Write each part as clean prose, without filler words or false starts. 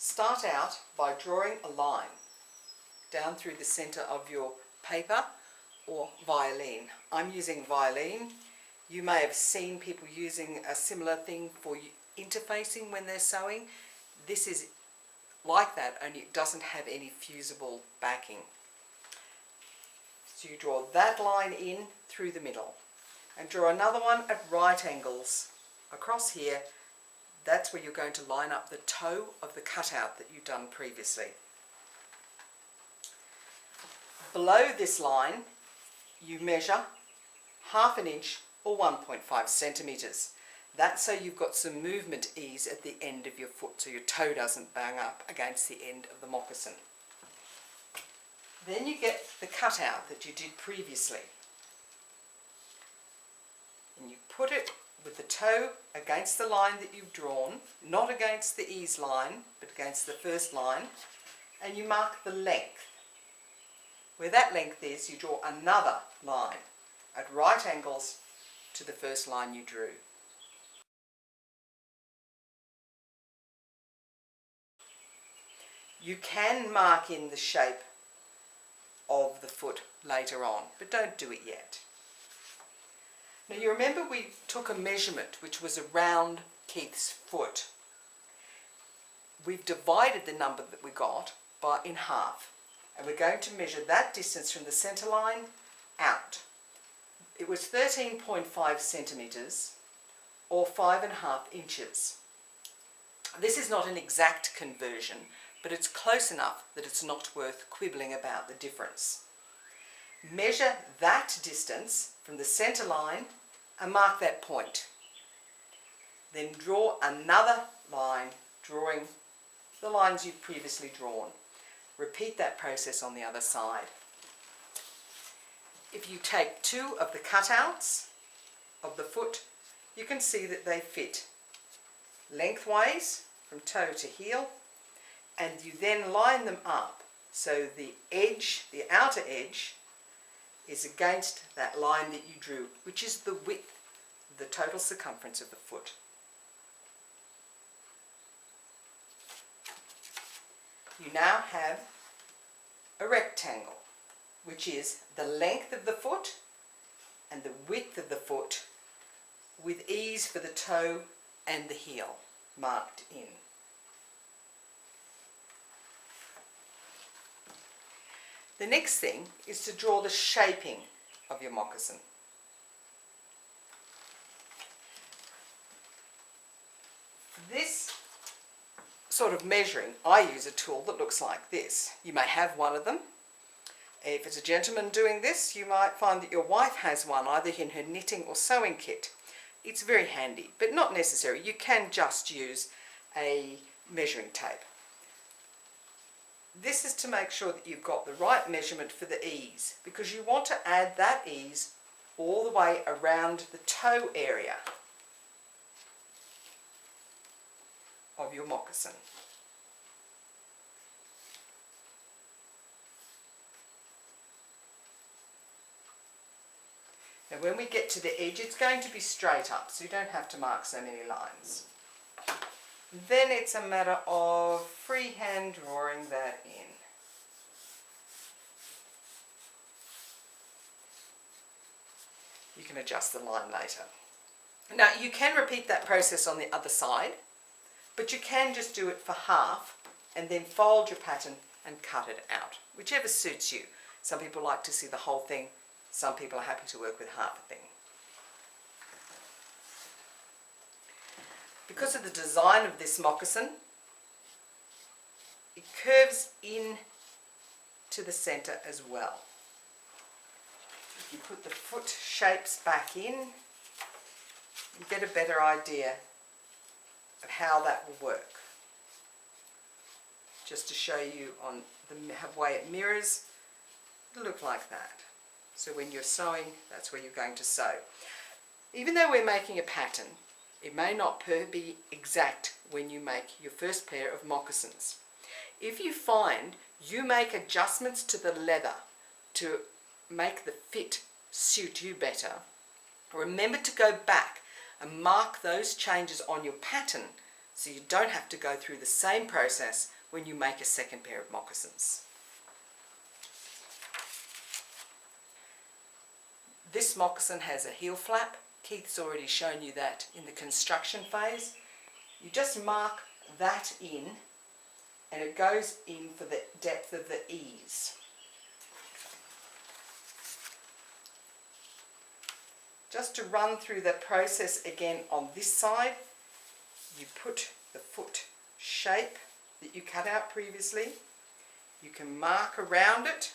Start out by drawing a line down through the center of your paper or violin. I'm using violin. You may have seen people using a similar thing for interfacing when they're sewing. This is like that, only it doesn't have any fusible backing. So you draw that line in through the middle and draw another one at right angles across here. That's where you're going to line up the toe of the cutout that you've done previously. Below this line, you measure 1/2 inch or 1.5 centimeters. That's so you've got some movement ease at the end of your foot, so your toe doesn't bang up against the end of the moccasin. Then you get the cutout that you did previously. And you put it with the toe against the line that you've drawn, not against the ease line, but against the first line, and you mark the length. Where that length is, you draw another line at right angles to the first line you drew. You can mark in the shape of the foot later on, but don't do it yet. Now you remember we took a measurement which was around Keith's foot. We've divided the number that we got in half, and we're going to measure that distance from the centre line out. It was 13.5 centimetres or 5.5 inches. This is not an exact conversion, but it's close enough that it's not worth quibbling about the difference. Measure that distance from the centre line and mark that point. Then draw another line, drawing the lines you've previously drawn. Repeat that process on the other side. If you take 2 of the cutouts of the foot, you can see that they fit lengthwise from toe to heel, and you then line them up so the edge, the outer edge, is against that line that you drew, which is the width, the total circumference of the foot. You now have a rectangle, which is the length of the foot and the width of the foot, with ease for the toe and the heel marked in. The next thing is to draw the shaping of your moccasin. For this sort of measuring, I use a tool that looks like this. You may have one of them. If it's a gentleman doing this, you might find that your wife has one, either in her knitting or sewing kit. It's very handy, but not necessary. You can just use a measuring tape. This is to make sure that you've got the right measurement for the ease, because you want to add that ease all the way around the toe area of your moccasin. Now when we get to the edge, it's going to be straight up, so you don't have to mark so many lines. Then it's a matter of freehand drawing that in. You can adjust the line later. Now you can repeat that process on the other side, but you can just do it for half and then fold your pattern and cut it out, whichever suits you. Some people like to see the whole thing, some people are happy to work with half a thing. Because of the design of this moccasin, it curves in to the centre as well. If you put the foot shapes back in, you get a better idea of how that will work. Just to show you on the way it mirrors, it'll look like that. So when you're sewing, that's where you're going to sew. Even though we're making a pattern, it may not be exact when you make your first pair of moccasins. If you find you make adjustments to the leather to make the fit suit you better, remember to go back and mark those changes on your pattern so you don't have to go through the same process when you make a second pair of moccasins. This moccasin has a heel flap. Keith's already shown you that in the construction phase. You just mark that in, and it goes in for the depth of the ease. Just to run through the process again on this side, you put the foot shape that you cut out previously. You can mark around it.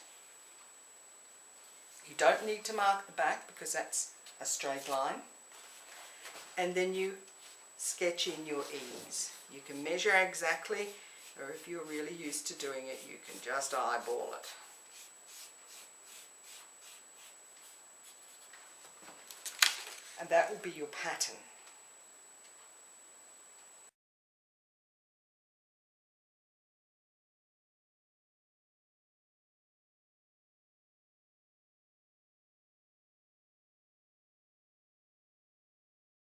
You don't need to mark the back because that's a straight line. And then you sketch in your ease. You can measure exactly, or if you're really used to doing it, you can just eyeball it. And that will be your pattern.